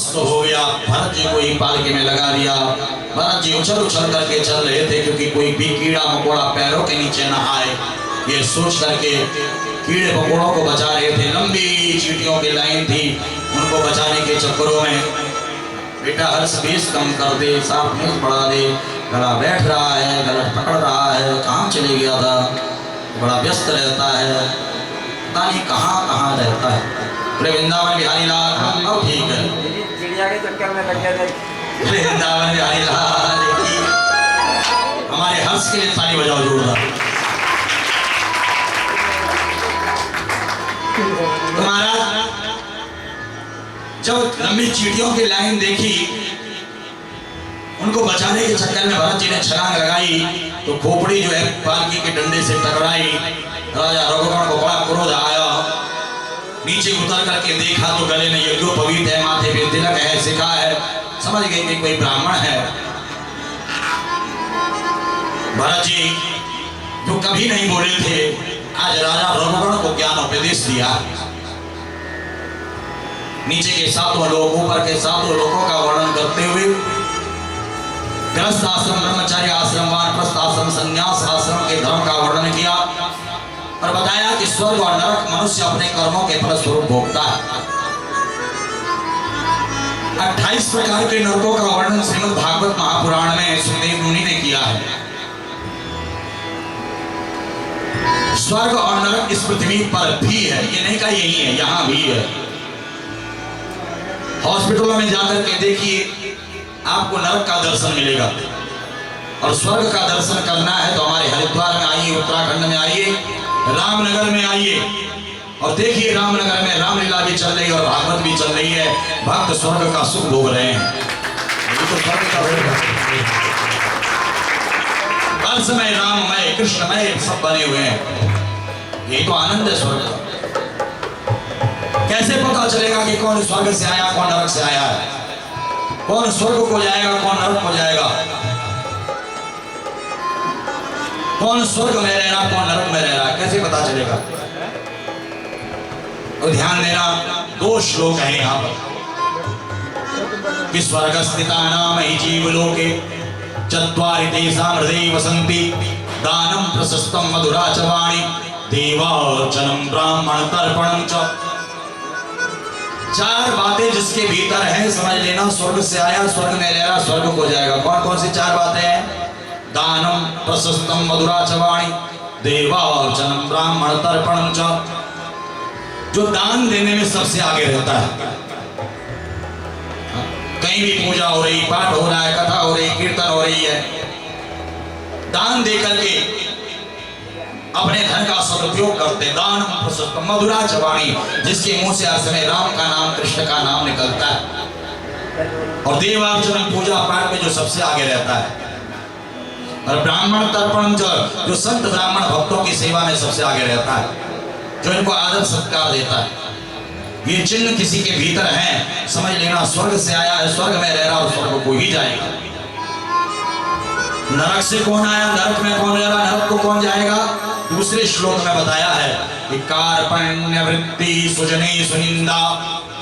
अदृश्य हो गया। भरत जी को ही पालकी में लगा दिया। भरत जी उछल उछल करके चल रहे थे क्योंकि कोई भी कीड़ा मकोड़ा पैरों के नीचे न आए, ये सोच करके कीड़े मकोड़ों को बचा रहे थे। लंबी चींटियों की लाइन थी, उनको बचाने के चक्करों में बेटा हर्ष बीस कम कर दे, साफ मेज बढ़ा दे, गला बैठ रहा है, गला पकड़ रहा है, कहाँ चले गया था, बड़ा व्यस्त रहता है, पता नहीं कहाँ कहाँ रहता है। वृंदावन बिहारी लाल, अब ठीक है, चिड़िया के चक्कर में लग गया। वृंदावन बिहारी लाल हमारे हर्ष के लिए ताली बजाओ जोरदार। तो महाराज जब लंबी चींटियों की लाइन देखी, उनको बचाने के चक्कर में भरत जी ने छलांग लगाई तो खोपड़ी जो है पालकी के डंडे से टकराई। राजा रघुगण को बड़ा क्रोध आया, नीचे उतर करके देखा तो गले में यज्ञोपवीत है, माथे पे तिलक है, सिखा है, समझ गए कि कोई ब्राह्मण है। भरत जी जो कभी नहीं बोले थे, आज राजा रघुगण को ज्ञान उपदेश दिया। नीचे के सातों लोग, ऊपर के सातों लोगों का वर्णन करते हुए गृहस्थ आश्रम, ब्रह्मचार्य आश्रम, वानप्रस्थ आश्रम, संन्यास आश्रम के धर्म का वर्णन किया और बताया कि स्वर्ग और नरक मनुष्य अपने कर्मों के फलस्वरूप भोगता है। 28 प्रकार के नरकों का वर्णन श्रीमद् भागवत महापुराण में सुखदेव मुनि ने किया है। स्वर्ग और नरक इस पृथ्वी पर भी है, ये नहीं कहा यही है, यहां भी है। हॉस्पिटलों में जाकर के देखिए, आपको नरक का दर्शन मिलेगा और स्वर्ग का दर्शन करना है तो हमारे हरिद्वार में आइए, उत्तराखंड में आइए, रामनगर में आइए और देखिए रामनगर में रामलीला भी चल रही है और भागवत भी चल रही है। भक्त स्वर्ग का सुख भोग रहे हैं। ये तो स्वर्ग का भोग है। हर समय राममय कृष्णमय सब बने हुए हैं, ये तो आनंद है स्वर्ग का। कैसे पता चलेगा कि कौन स्वर्ग से आया, कौन नरक से आया है, कौन स्वर्ग को जाएगा, कौन नरक को जाएगा, कौन स्वर्ग में रह रहा, कौन नरक में रह रहा, कैसे पता चलेगा? तो ध्यान देना, 2 श्लोक है यहाँ पर कि स्वर्गस्थितानां हि जीवलोके चत्वारि तेषां हृदये वसन्ति दानं प्रशस्तं मधुरा च वाणी देवार्चनं ब्राह्मण तर्पणं च। 4 बातें जिसके भीतर है, समझ लेना स्वर्ग से आया, स्वर्ग में रह रहा, स्वर्ग को जाएगा। कौन कौन सी 4 बातें हैं? दानम प्रशस्तं मधुरा च वाणी देवार्चनं ब्राह्मण तर्पणं च। जो दान देने में सबसे आगे रहता है, कहीं भी पूजा हो रही, पाठ हो रहा है, कथा हो रही, कीर्तन हो रही है, दान दे करके अपने धन का सदुपयोग करते। दान प्रशस्त मधुरा च वाणी, जिसके मुंह से हर समय राम का नाम, कृष्ण का नाम निकलता है। और देवार्चन पूजा पाठ में जो सबसे आगे रहता है। और ब्राह्मण तर्पण जो संत ब्राह्मण भक्तों की सेवा में सबसे आगे रहता है, जो इनको आदर सत्कार देता है। ये चिन्ह किसी के भीतर है, समझ लेना स्वर्ग से आया है, स्वर्ग में रह रहा और स्वर्ग को ही जाएगा। नरक से कौन आया, नरक में कौन रह रहा, नरक को कौन जाएगा? दूसरे श्लोक में बताया है कि कार्पण्य वृत्ति सुजने सुनिंदा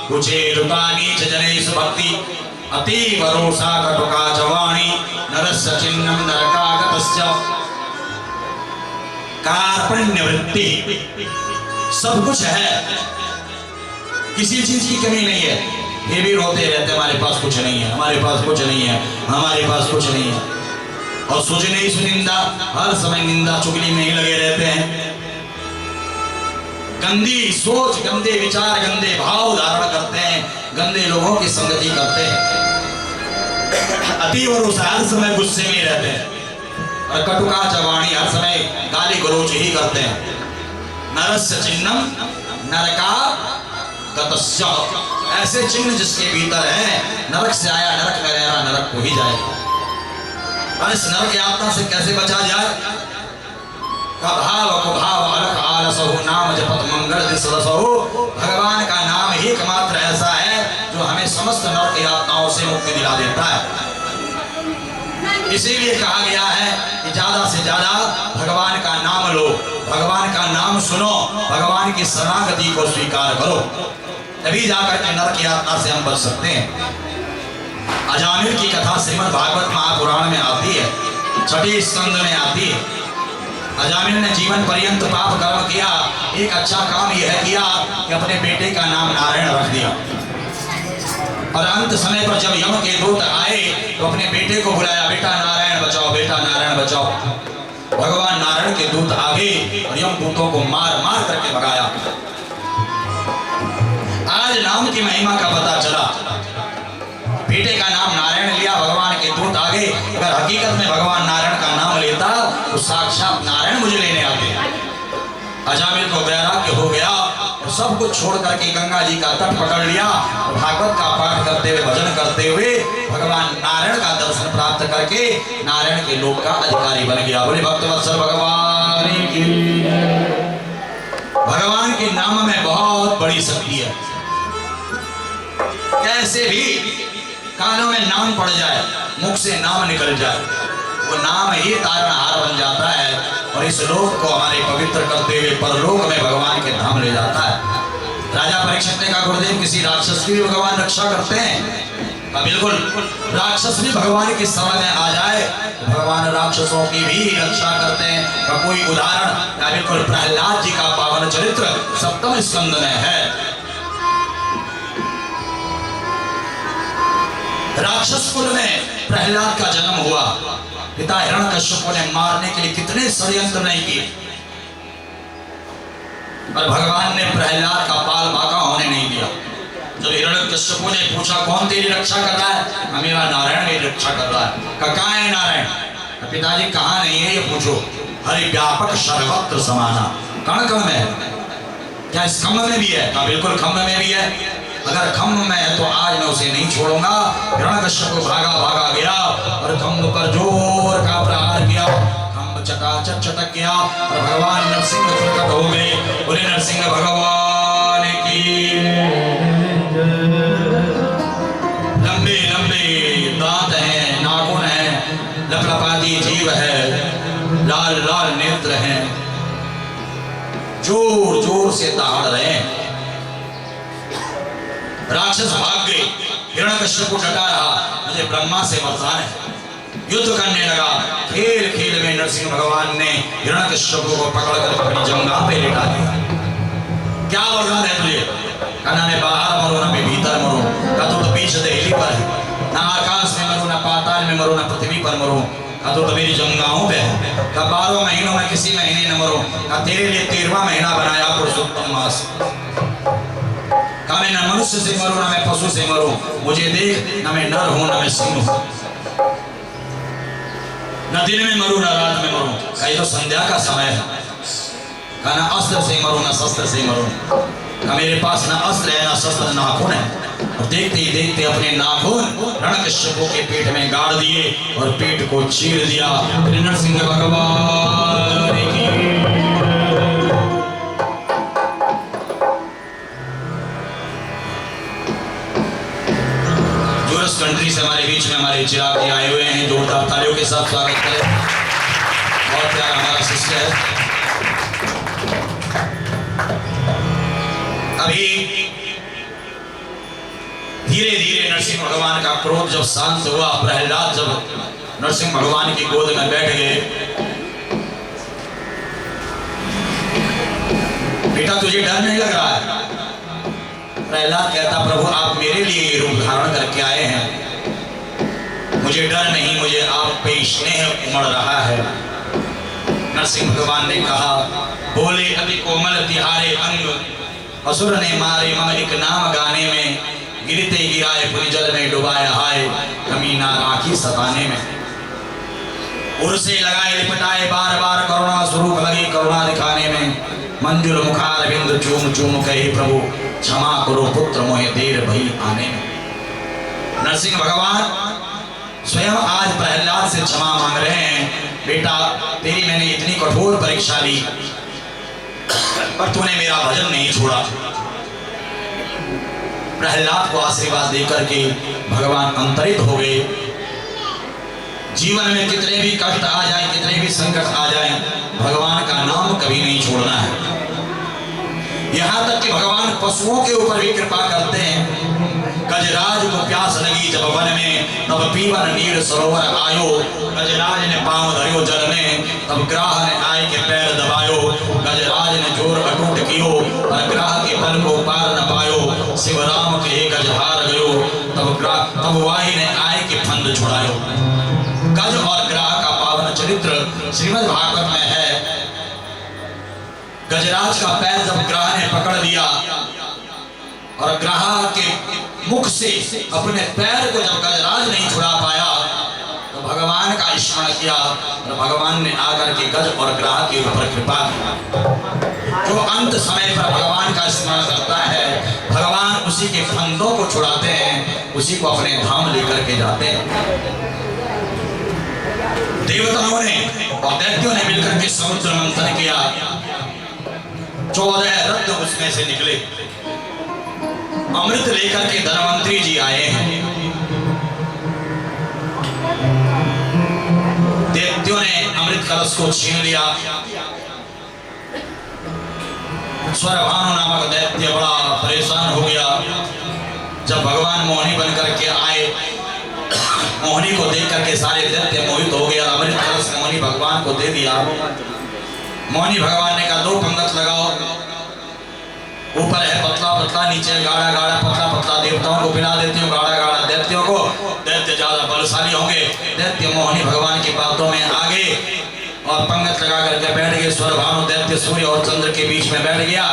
रुचे रुतानी च जनेषु भक्ति अतीव रोषा कटुका च वाणी नरस्य चिन्हं नरकागतस्य। कार्पण्य वृत्ति, सब कुछ है, किसी चीज की कमी नहीं है, ये भी रोते रहते हमारे पास कुछ नहीं है, हमारे पास कुछ नहीं है, हमारे पास कुछ नहीं है। और सुजने सुनिंदा, हर समय निंदा चुगली में ही लगे रहते हैं। गंदी सोच, गंदे विचार, गंदे भाव धारण करते हैं, गंदे लोगों की संगति करते हैं। अतीव रोष, हर समय गुस्से में रहते हैं। और कटुका च वाणी, हर समय गाली गलौज ही करते हैं। नरस्य चिन्हं नरकागतस्य, ऐसे चिन्ह जिसके भीतर है, नरक से आया, नरक में रह रहा, नरक को ही जाएगा। इस नरक यातना से कैसे बचा जाए? कभाव कुभाव अलख आलसहु नाम जपत मंगल दिसलसहु। भगवान का नाम ही एकमात्र ऐसा है जो हमें समस्त नरक यातनाओं से मुक्ति दिला देता है। इसीलिए कहा गया है कि ज्यादा से ज्यादा भगवान का नाम लो, भगवान का नाम सुनो, भगवान की शरणागति को स्वीकार करो। तभी जाकर के नरक यातना से हम बच सकते हैं। अजामिल की कथा श्रीमद् भागवत महापुराण में आती है, छठी स्कंद में आती है। अजामिल ने जीवन पर्यंत पाप कर्म किया, एक अच्छा काम यह किया कि अपने बेटे का नाम नारायण रख दिया। और अंत समय पर जब यम के दूत आए तो अपने बेटे को बुलाया, बेटा नारायण बचाओ, बेटा नारायण बचाओ। भगवान नारायण के दूत आगे और यम दूतों को मार मार करके भगाया। आज नाम की महिमा का पता चला। बेटे का नाम नारायण लिया, भगवान के दूत आगे। अगर हकीकत में भगवान नारायण का नाम लेता तो साक्षात नारायण मुझे लेने आते। अजामिल को वैराग्य हो गया, सब कुछ छोड़ करके गंगा जी का तट पकड़ लिया, भागवत का पाठ करते हुए, भजन करते हुए भगवान नारायण का दर्शन प्राप्त करके नारायण के लोक का अधिकारी बन गया। बोले भक्तवत्सल भगवान की। भगवान के नाम में बहुत बड़ी शक्ति है। कैसे भी कानों में नाम पड़ जाए, मुख से नाम निकल जाए, वो नाम ही तारणहार बन जाता है और इस लोक को हमारे पवित्र करते हुए परलोक में भगवान के धाम ले जाता है। राजा परीक्षित ने कहा, गुरुदेव किसी राक्षस की भी भगवान रक्षा करते हैं? बिल्कुल, राक्षस भी भगवान के शरण में आ जाए तो भगवान राक्षसों की भी रक्षा करते हैं। कोई उदाहरण बिल्कुल प्रहलाद जी का पावन चरित्र 7वें स्कंद में है। राक्षस कुल में प्रहलाद का जन्म हुआ। पिता हिरण्यकश्यप ने मारने के लिए कितने षड्यंत्र नहीं किए, पर भगवान ने प्रहलाद का पाल बाका होने नहीं दिया। जब हिरण्यकश्यप ने पूछा कौन तेरी रक्षा कर रहा है, मेरा नारायण मेरी रक्षा कर रहा है। कहाँ है नारायण? पिताजी कहाँ नहीं है ये पूछो। हरि व्यापक सर्वत्र समाना, कण कण में है। क्या इस खम्भ में भी है? बिल्कुल खम्भ में भी है। अगर खम्भ में है तो आज मैं उसे नहीं छोड़ूंगा। हिरण्यकश्यप को भागा भागा गया और खम्भ पर जोर का प्रहार किया। खम्भ चटाचट चटक गया और भगवान नरसिंह प्रकट हो गए। बोले नरसिंह भगवान की। लंबे लंबे दांत हैं, नाखून हैं, लपलपाती जीभ है, लाल लाल नेत्र हैं, जोर जोर से दहाड़ रहे हैं। राक्षस भाग गए, हिरण्यकश्यप को डटा रहा, मुझे ब्रह्मा से वरदान है। युद्ध करने लगा। खेल खेल में नरसिंह भगवान ने हिरण्यकश्यप को पकड़कर अपनी जंघा पे लेटा दिया। क्या वरदान है तुझे? कहना मैं बाहर मरो ना मैं भीतर मरो, का तो बीच दहली पर है, ना आकाश में मरो ना पाताल में मरो ना पृथ्वी पर मरो, का तो मेरी जंघाओं पे है। का 12 महीनों में किसी महीने न मरो, का तेरे लिए 13वां महीना बनाया पुरुषोत्तम मास। मैं न मनुष्य से मरूं ना मैं पशु से मरूं, मुझे देख ना मैं नर हूं ना मैं सिंह हूं, न दिन में मरूं ना रात में मरूं, कहीं तो संध्या का समय है। ना अस्त्र से मरूं ना शस्त्र से मरूं, ना मेरे पास ना अस्त्र है ना शस्त्र, नाखून है। और देखते ही देखते अपने नाखून हिरण्यकश्यप के पेट में गाड़ दिए और पेट को चीर दिया। नरसिंह भगवान की। कंट्री से हमारे बीच में हमारे चिराग जी आए हुए हैं, जोरदार तालियों के साथ स्वागत करें। बहुत प्यारा हमारा शिष्य है। अभी धीरे धीरे नरसिंह भगवान का क्रोध जब शांत हुआ, प्रहलाद जब नरसिंह भगवान की गोद में बैठ गए, बेटा तुझे डर नहीं लग रहा है? प्रहलाद कहता, प्रभु आप मेरे लिए ये रूप धारण करके आए हैं, मुझे डर नहीं, मुझे आप पे स्नेह उमड़ रहा है। नरसिंह भगवान ने कहा, बोले अति कोमल तिहारे अंग, असुर ने मारे मम एक नाम गाने में, गिरते गिराए पुनि जल में डुबाया हाय, कमीना राखी सताने में। उर्से लगाए लिपटाए बार बार करुणा स्वरूप लगे करुणा दिखाने में, मंजुल मुखार बिंद चूम चूम कहे प्रभु क्षमा करो पुत्र मोहे देर भई आने में। नरसिंह भगवान स्वयं आज प्रहलाद से क्षमा मांग रहे हैं। बेटा तेरी मैंने इतनी कठोर परीक्षा ली पर तूने मेरा भजन नहीं छोड़ा। प्रहलाद को आशीर्वाद देकर के भगवान अंतरित हो गए। जीवन में कितने भी कष्ट आ जाए, कितने भी संकट आ जाए, भगवान का नाम कभी नहीं छोड़ना है। यहाँ तक कि भगवान पशुओं के ऊपर भी कृपा करते हैं। गजराज को प्यास लगी जब वन में, तब पीवन नीर सरोवर आयो। गजराज ने पांव धरियो जल में, तब ग्राह ने आय के पैर दबायो। गजराज ने जोर अटूट कियो, पर ग्राह के बल को पार न पायो। शिव राम के गजहार गयो, तब वाही ने आय के फंद छुड़ायो। गज और ग्राह का पावन चरित्र श्रीमद् भागवत में है। गजराज का पैर जब ग्राह ने पकड़ लिया और ग्राह के मुख से अपने पैर को जब गजराज नहीं छुड़ा पाया, तो भगवान का स्मरण किया और भगवान ने आकर के गज और ग्राह के ऊपर कृपा की। जो अंत समय पर भगवान का स्मरण करता है, भगवान उसी के फंदों को छुड़ाते हैं, उसी को अपने धाम लेकर के जाते हैं। देवताओं ने और दैत्यों ने मिलकर के समुद्र मंथन किया। 14 रत्न उसमें से निकले। अमृत लेकर के धनवंतरी जी आए हैं। दैत्यों ने अमृत कलश को छीन लिया। स्वरभानु नामक दैत्य बड़ा परेशान हो गया। जब भगवान मोहिनी बनकर के आए, मोहिनी को देख करके सारे दैत्य मोहित हो गया। अमृत कलश मोहिनी भगवान को दे दिया। मोहिनी भगवान ने कहा 2 पंगत लगाओ, ऊपर है पतला पतला, नीचे गाढ़ा गाढ़ा, पतला पतला। देवताओं को पिला देती हूँ, गाढ़ा गाढ़ा दैत्यों को। दैत्य ज्यादा बलशाली होंगे। दैत्य मोहिनी भगवान की बातों में आ गए और पंगत लगा करके बैठ गए। स्वरभानु दैत्य सूर्य और चंद्र के बीच में बैठ गया।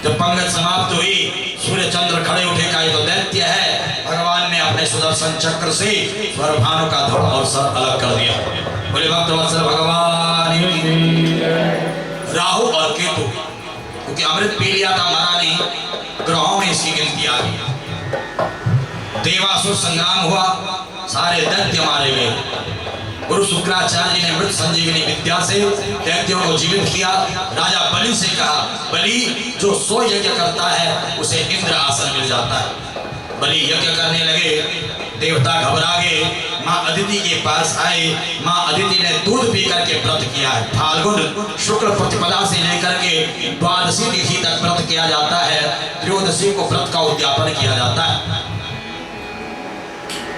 जब पंगत समाप्त हुई, सूर्य चंद्र खड़े उठे, का ये तो दैत्य है। भगवान ने अपने सुदर्शन चक्र से स्वरभानु का धड़ और सर अलग कर दिया। बोले भक्त वत्सल भगवान की। राहु और केतु, क्योंकि अमृत पी लिया था, मरा नहीं, ग्रहों में इसकी गिनती आ गई। देवासुर संग्राम हुआ, सारे दैत्य मारे गए। गुरु शुक्राचार्य जी ने मृत संजीवनी विद्या से दैत्यों को जीवित किया। राजा बलि से कहा, बलि जो 100 यज्ञ करता है उसे इंद्र आसन मिल जाता है। बलि यज्ञ करने लगे। देवता घबरा गए, माँ अदिति के पास आए। माँ अदिति ने दूध पी करके व्रत किया है। फाल्गुन शुक्ल प्रतिपदा से लेकर के द्वादशी तिथि तक व्रत किया जाता है। त्रयोदशी को व्रत का उद्यापन किया जाता है।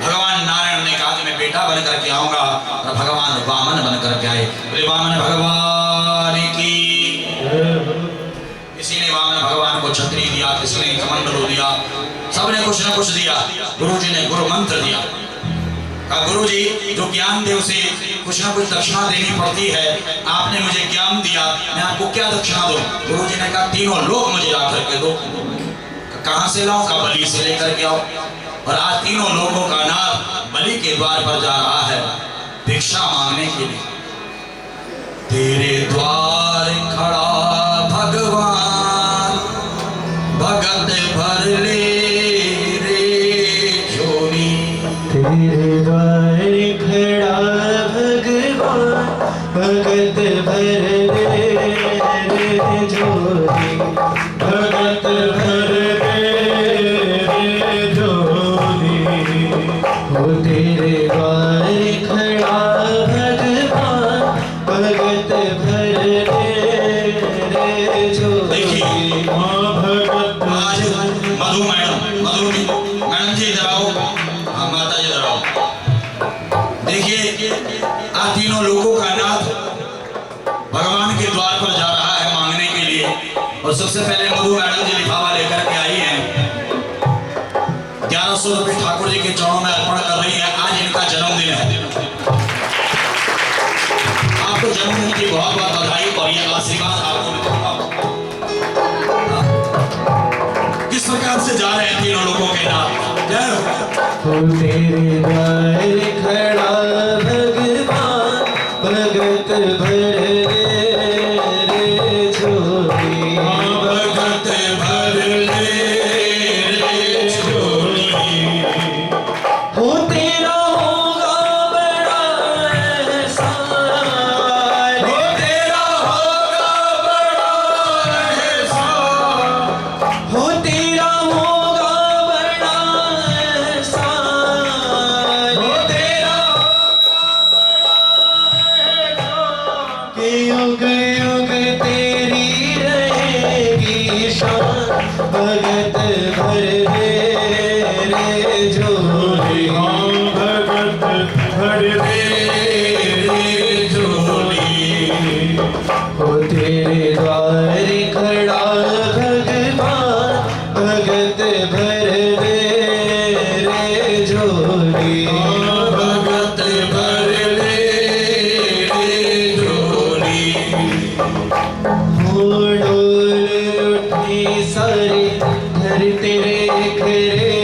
भगवान नारायण ने कहा कि मैं बेटा बन करके आऊंगा, और भगवान वामन बन करके आए। बोले वामन भगवान की। किसी ने वामन भगवान को छतरी दिया, किसी ने कमंडलू दिया, सबने कुछ न कुछ दिया। गुरु जी ने गुरु मंत्र दिया। कहा गुरु जी, जो ज्ञान दे उसे कुछ न कुछ दक्षिणा देनी पड़ती है। आपने मुझे ज्ञान दिया, मैं आपको क्या दक्षिणा दूं? गुरु जी ने कहा 3 लोक मुझे ला करके दो। कहां से लाऊं? का बलि से लेकर के आओ। और आज 3 लोगों का नाम बलि के द्वार पर जा रहा है भिक्षा मांगने के लिए। तेरे द्वार खड़ा भगवान, भगत भर ले रे झोली। तेरे द्वार खड़ा भगवान, भगत भर ले रे झोली। भगत भर ले झोली। वो तेरे द्वार खड़ा भगवान, भगत भर ले झोली। आज मधु मैडम जी इधर आओ। हाँ माता जी इधर आओ। देखिए आज 3 लोगों का नाथ भगवान के द्वार पर जा रहा है मांगने के लिए। और सबसे पहले मधु मैडम जी लिफाफा लेकर के आई हैं। 1100 रुपये ठाकुर जी के चरणों में अर्पण कर रही है। आज इनका जन्मदिन है। आपको जन्मदिन की बहुत बहुत बधाई और ये आशीर्वाद आपको मिलता। किस प्रकार से जा रहे हैं 3 लोगों के नाम? जय हो। तेरे द्वार खड़ा भगवान, भगत भर ले झोली। भगत भर ले झोली। हो तेरा होगा बड़ा एहसान। हो तेरा होगा बड़ा एहसान। हो तेरा होगा बड़ा एहसान। हो झोली भगत भर दे झोली हो तेरे द्वार खड़ा भगवान भगत भर दे रे झोली भगत भर दे झोली हो डोल उठी सारी धरती रेख रे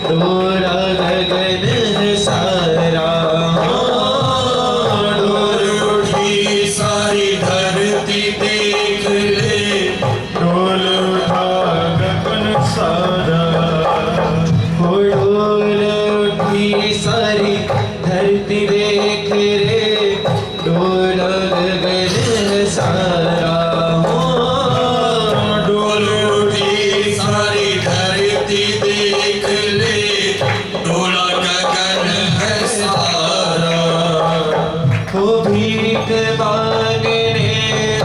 डोला गगन है सारा डोल उठी सारी धरती देख ले डोल उठा गगन सारा हो डोल उठी सारी धरती देख रे डोला गगन है सारा डोल उठी सारी धरती देख ले डोला गगन है सारा हो भीख मांगने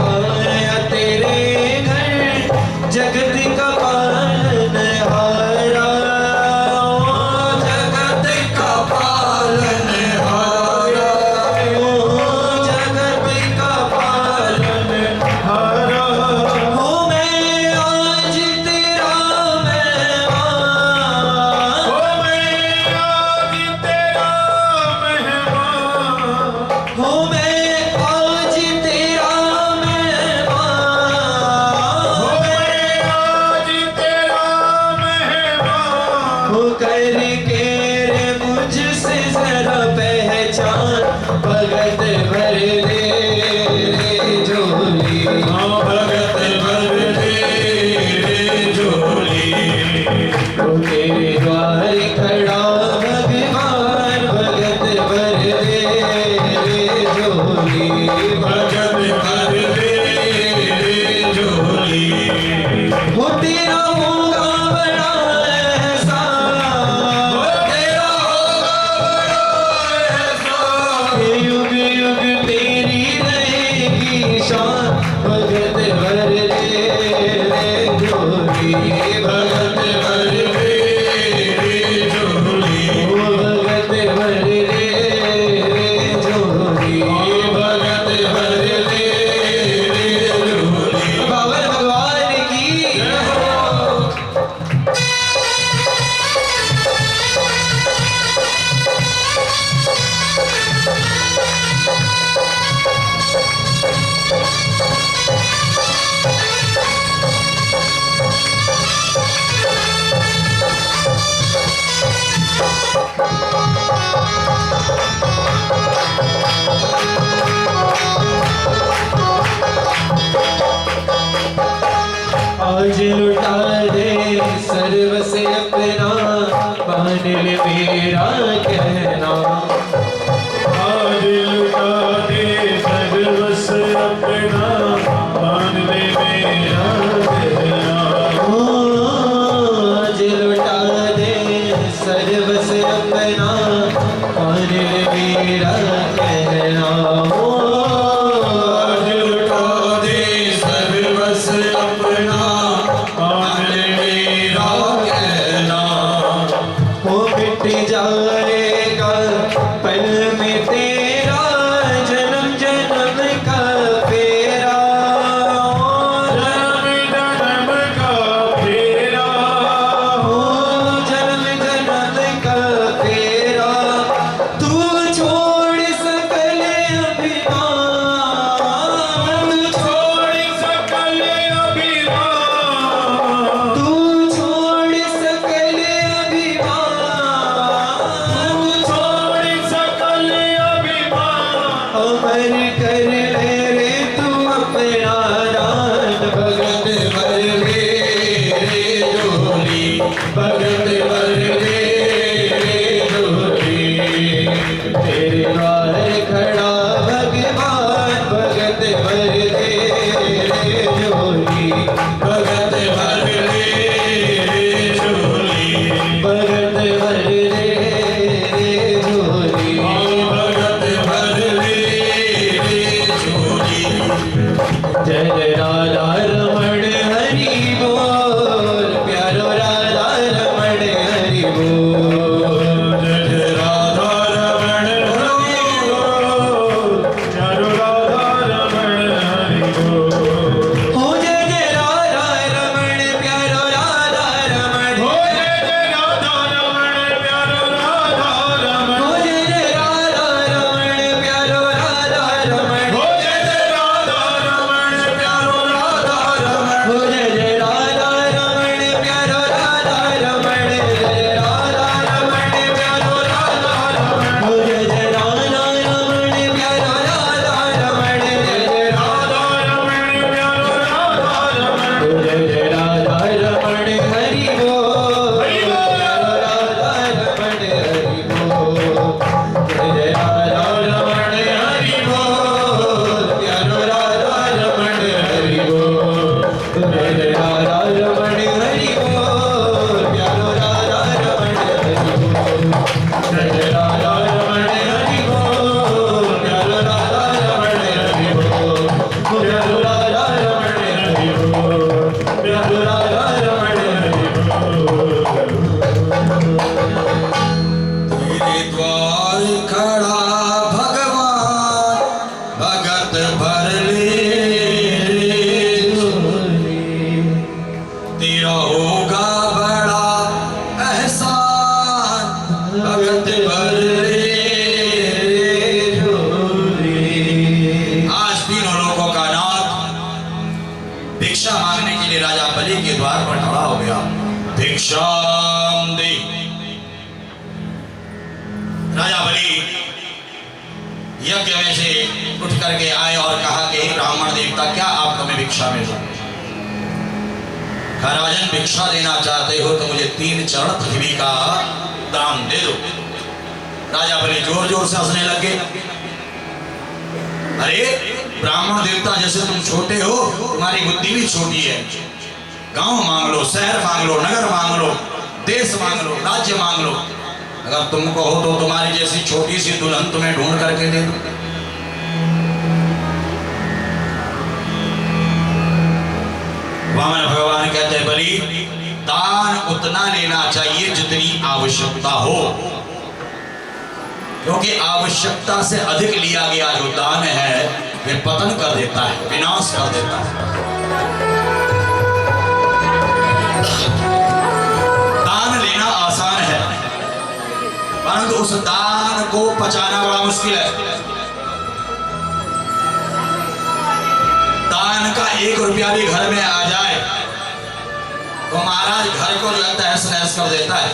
आया तेरे घर जगत का पालनहारा जगत का पालनहारा ओ जगत का पालनहारा हो मैं आज तेरा मेहमान ओ मैं आज तेरा मेहमान हो मैं आज तेरा मेहमान ओ मैं आज तेरा मेहमान हो करके रे मुझसे जरा पहचान भगत भर दे रे झोली भगत भर दे झोली हो तेरे द्वार खड़ा भगवान भगत भर दे रे झोली भगत भर दे झोली हो तेरा होगा बड़ा एहसान तेरा होगा बड़ा एहसान युग युग तेरी रहेगी शान भगत भर दे रे झोली भगत भर दे झोली ओ भगत भर दे रे झोली भगत भर दे झोली बाबर भगवान की आज लुटा दे सर्व से अपना मान ले मेरा कहना आज लुटा दे सर्वस अपना मान ले मेरा कहना ओ, आज लुटा दे सर्व से अपना मान ले मेरा कहना ओ, आज लुटा दे सर्वस अपना मान ले मेरा कहना हो मिट जाएगा पल में तेरा जन्म जन्म का फेरा जन्म जन्म का फेरा हो जन्म जन्म का फेरा तू छोड़ सकल अभिमान छोड़ सकल अभिमान तू छोड़ सकल अभिमान द्वार खड़ा भगवान भगत भर ले तेरा होगा बड़ा एहसान भगत भर ले। आज तीनों लोगों का नाथ भिक्षा मांगने के लिए राजा बलि के द्वार पर खड़ा हो गया। भिक्षाम दे। राजा बलि यज्ञ में से उठ करके आए और कहा कि हे ब्राह्मण देवता, क्या आप हमें भिक्षा में दो? राजन, भिक्षा देना चाहते हो तो मुझे 3 चरण पृथ्वी का दान दे दो। राजा बलि जोर जोर से हंसने लगे। अरे ब्राह्मण देवता, जैसे तुम छोटे हो, तुम्हारी बुद्धि भी छोटी है। गांव मांग लो, शहर मांग लो, नगर मांग लो, देश मांग लो, राज्य मांग लो। अगर तुमको हो तो तुम्हारी जैसी छोटी सी दुल्हन तुम्हें ढूंढ करके दे दो। वामन भगवान कहते बलि, दान उतना लेना चाहिए जितनी आवश्यकता हो, क्योंकि आवश्यकता से अधिक लिया गया जो दान है वह पतन कर देता है, विनाश कर देता है। दान लेना आसान है, परंतु उस दान को पचाना बड़ा मुश्किल है। दान का 1 रुपया भी घर में आ जाए तो महाराज घर को जो है तहस नहस कर देता है।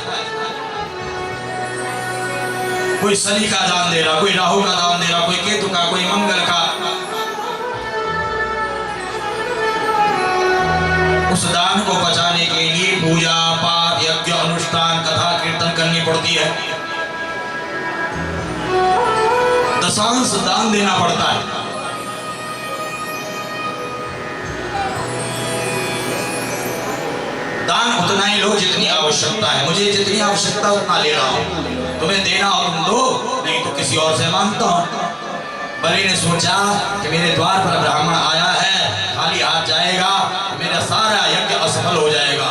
कोई शनि का दान दे रहा, कोई राहु का दान दे रहा, कोई केतु का, कोई मंगल का। उस दान को बचाने के लिए पूजा पाठ यज्ञ अनुष्ठान कथा कीर्तन करनी पड़ती है, दशांश दान देना पड़ता है। दान उतना ही लो जितनी आवश्यकता है। मुझे जितनी आवश्यकता उतना ले रहा हूं, तुम्हें देना हो तुम दो, नहीं तो किसी और से मांगता हूं। बलि ने सोचा कि मेरे द्वार पर ब्राह्मण आया है, खाली हाथ जाएगा, मेरा सारा यज्ञ असफल हो जाएगा।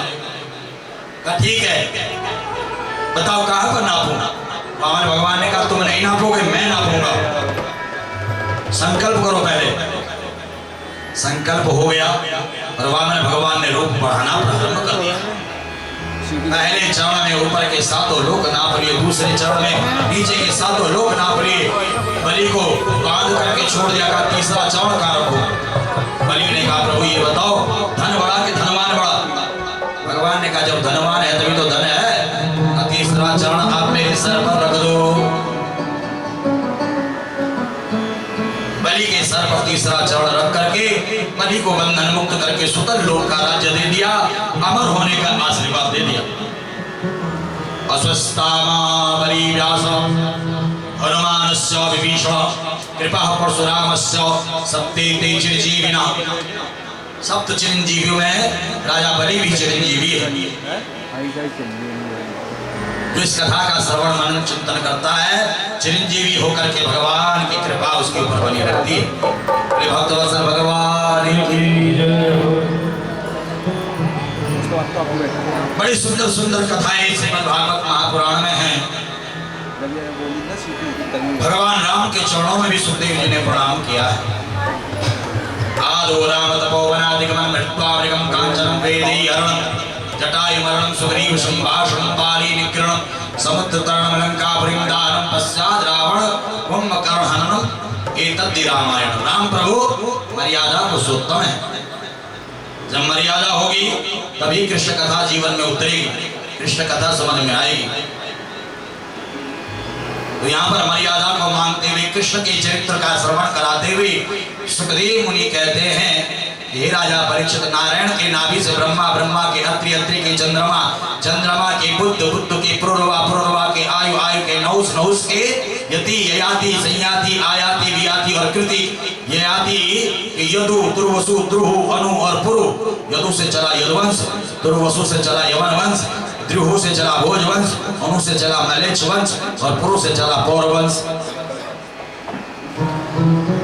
कहा ठीक है, बताओ कहां पर नापूं? वामन भगवान ने कहा तुम नहीं नापोगे, मैं नापूंगा। संकल्प करो पहले। संकल्प हो गया और वामन भगवान ने रूप बढ़ाना प्रारंभ कर दिया। पहले चरण में ऊपर के 7 लोक नाप लिए, दूसरे चरण में नीचे के 7 लोक नाप लिए। बलि को बांध करके छोड़ दिया, का तीसरा चरण कहां रखो? बलि ने कहा प्रभु ये बताओ, धन बड़ा कि धनवान बड़ा? भगवान ने कहा जब धनवान है तभी तो धन है। तीसरा चरण आप मेरे सर पर रख दो। बलि के सर पर तीसरा चरण रख करके बलि को बंधन मुक्त करके सुतल लोक का राज्य दे दिया, अमर होने का आशीर्वाद दे दिया। अस्वस्थामा बलि व्यास हनुमानस्य विभीषण कृपा परशुरामस्य सप्तेते चिरंजीविना। सप्त चिरंजीवियों में राजा बलि भी चिरंजीवी है। जो इस कथा का श्रवण मनन चिंतन करता है, चिरंजीवी होकर के भगवान की कृपा उसके ऊपर बनी रहती है। भक्तवत्सल भगवान की बड़ी सुंदर सुंदर कथाएं श्रीमद् भागवत महापुराण में हैं। भगवान राम के चरणों में भी सुखदेव जी ने प्रणाम किया है। आदो राम तपोवनादिगमन मृत्वा मृगम कांचनम वेदी अरुणम जटायुमरणं सुग्रीव संभाषणं पाली निग्रहणं समुद्र तरणं लंकापुरीं दानं पश्चात् रावण कुंभकर्ण एतद्धि रामायण। राम प्रभु मर्यादा पुरुषोत्तम है। जब मर्यादा होगी तभी कृष्ण कथा जीवन में उतरेगी, कृष्ण कथा समझ में आएगी। तो यहाँ पर मर्यादा को मानते हुए कृष्ण के चरित्र का श्रवण कराते हुए सुखदेव मुनि कहते हैं, हे राजा परीक्षित, नारायण के नाभि से ब्रह्मा, ब्रह्मा के अत्रि, अत्रि के चंद्रमा, चंद्रमा के बुद्ध, बुद्ध के पुरुरवा, पुरुरवा के आयु, आयु के नहुस, नहुस के यति, ययाति, संयाति, आयाति, वियाति और कृति, ययाति यदु, दुर्वसु, द्रुहु, अनु और पुरु। यदु से चला यदुवंश, दुर्वसु से चला यवन वंश, द्रुहु से चला भोज वंश, अनु से चला मैलेच्छ वंश और पुरु से चला पौर वंश।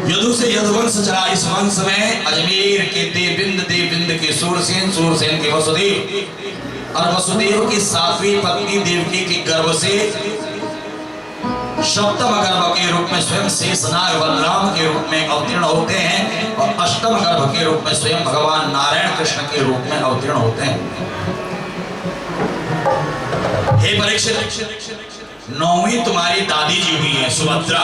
यदु से यदुवंश चला। इस वंश में अजमेर के देवबिंद के सूरसेन, सूरसेन के वसुदेव और वसुदेव की 7वीं पत्नी देवकी के गर्भ से सप्तम गर्भ के रूप में स्वयं शेषनाग बलराम के रूप में अवतीर्ण होते हैं और अष्टम गर्भ के रूप में स्वयं भगवान नारायण कृष्ण के रूप में अवतीर्ण होते हैं। हे परीक्षित, नौवीं तुम्हारी दादी जी हुई है सुभद्रा,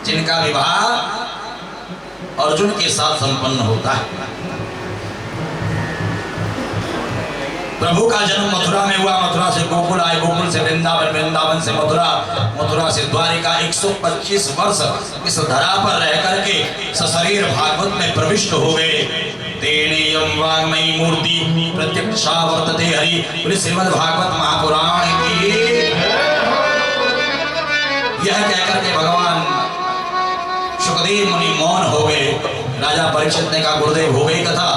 जिनका विवाह अर्जुन के साथ संपन्न होता है। प्रभु का जन्म मथुरा में हुआ, मथुरा से गोकुल आए, गोकुल से वृंदावन, वृंदावन से मथुरा, मथुरा से द्वारिका। 125 वर्ष इस धरा पर रह करके सशरीर भागवत में प्रविष्ट हो गए। तेनेयं वाङ्मयी मूर्ति प्रत्यक्षा वर्तते हरि। बोले श्रीमद् भागवत महापुराण की। यह कहकर के भगवान सुखदेव मुनि मौन हो गए। राजा परीक्षित ने कहा गुरुदेव हो गई कथा।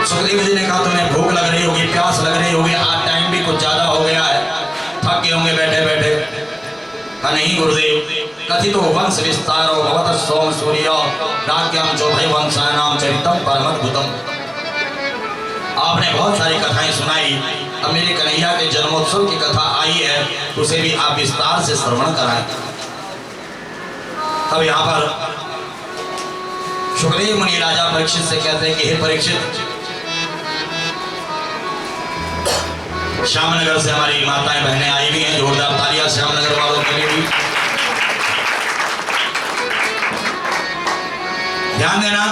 सुखदेव जी ने कहा तुम्हें भूख लग रही होगी, प्यास लग रही होगी, आज टाइम भी कुछ ज्यादा हो गया है, थक गए होंगे बैठे बैठे। कहा नहीं गुरुदेव, कथितो वंश विस्तारो भवतः सोम सूर्य राज्ञां चौभय वंशानां चरितम परमद्भुतम। आपने बहुत सारी कथाएं सुनाई, अब मेरे कन्हैया के जन्मोत्सव की कथा आई है, उसे भी आप विस्तार से श्रवण कराएं। अब यहाँ पर सुखदेव मुनि राजा परीक्षित से कहते हैं कि हे परीक्षित, श्यामनगर से हमारी माताएं बहनें आई हुई हैं, जोरदार तालियां श्यामनगर वालों के लिए भी। ध्यान देना।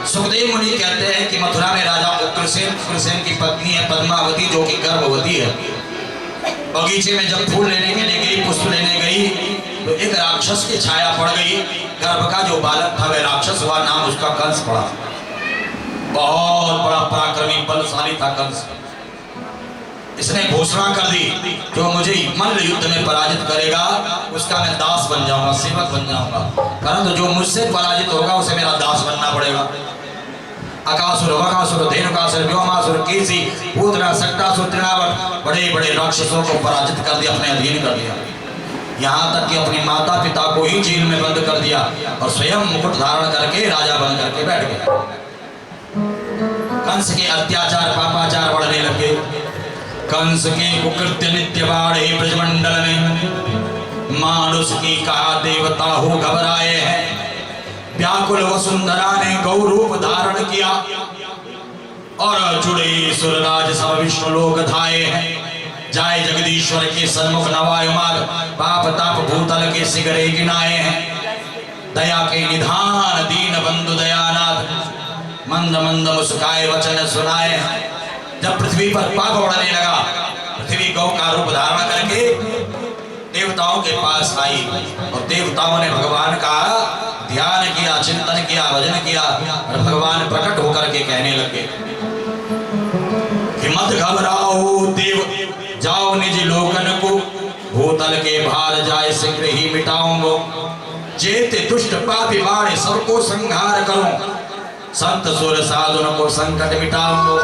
सुखदेव मुनि कहते हैं कि मथुरा में राजा उग्रसेन, उग्रसेन की पत्नी है पद्मावती, जो कि गर्भवती है। बगीचे में जब फूल लेने के लिए गई, पुष्प लेने गई, तो एक राक्षस की छाया पड़ गई। गर्भ का जो बालक था वह राक्षस हुआ, नाम उसका कंस पड़ा। बहुत बड़ा पराक्रमी बलशाली था कंस। इसने घोषणा कर दी जो मुझे मल्ल युद्ध में पराजित करेगा उसका मैं दास बन जाऊंगा, सेवक बन जाऊंगा, परंतु जो मुझसे पराजित होगा उसे मेरा दास बनना पड़ेगा। अकासुर, वकासुर, धेनुकासुर, व्योमासुर, केसी, पूतना, सक्टासुर, तृणावत, बड़े बड़े राक्षसों को पराजित कर दिया, अपने अधीन कर दिया। यहाँ तक कि अपनी माता पिता को ही जेल में बंद कर दिया और स्वयं मुकुट धारण करके राजा बन करके बैठ गया। कंस के अत्याचार पापाचार बढ़ने लगे। कंस के कुकृत्य नित्य बाढ़े ब्रजमंडल में। मानुष की कहा देवता हो घबराए हैं। व्याकुल वसुंधरा ने गौ रूप धारण किया और जुड़े सुरराज सब विष्णु लोक धाये हैं। जाय जगदीश्वर के सन्मुख नवाय माग, पाप ताप भूतल के सिगरे गिनाए हैं। दया के निधान दीन बंधु दयानाथ, मंद मंद मुस्काए वचन सुनाए। जब पृथ्वी पर पाप बढ़ने लगा, पृथ्वी गौ का रूप धारण करके देवताओं के पास आई और देवताओं ने भगवान का ध्यान किया, चिंतन किया, भजन किया और भगवान प्रकट होकर के कहने लगे कि मत घबराओ देव, जाओ निज लोकन को, भूतल के भार जाए शीघ्र ही मिटाऊंगो। जेते दुष्ट पापी बाड़े सबको संहार करूं, संत सुर साधुन को संकट मिटाऊंगो।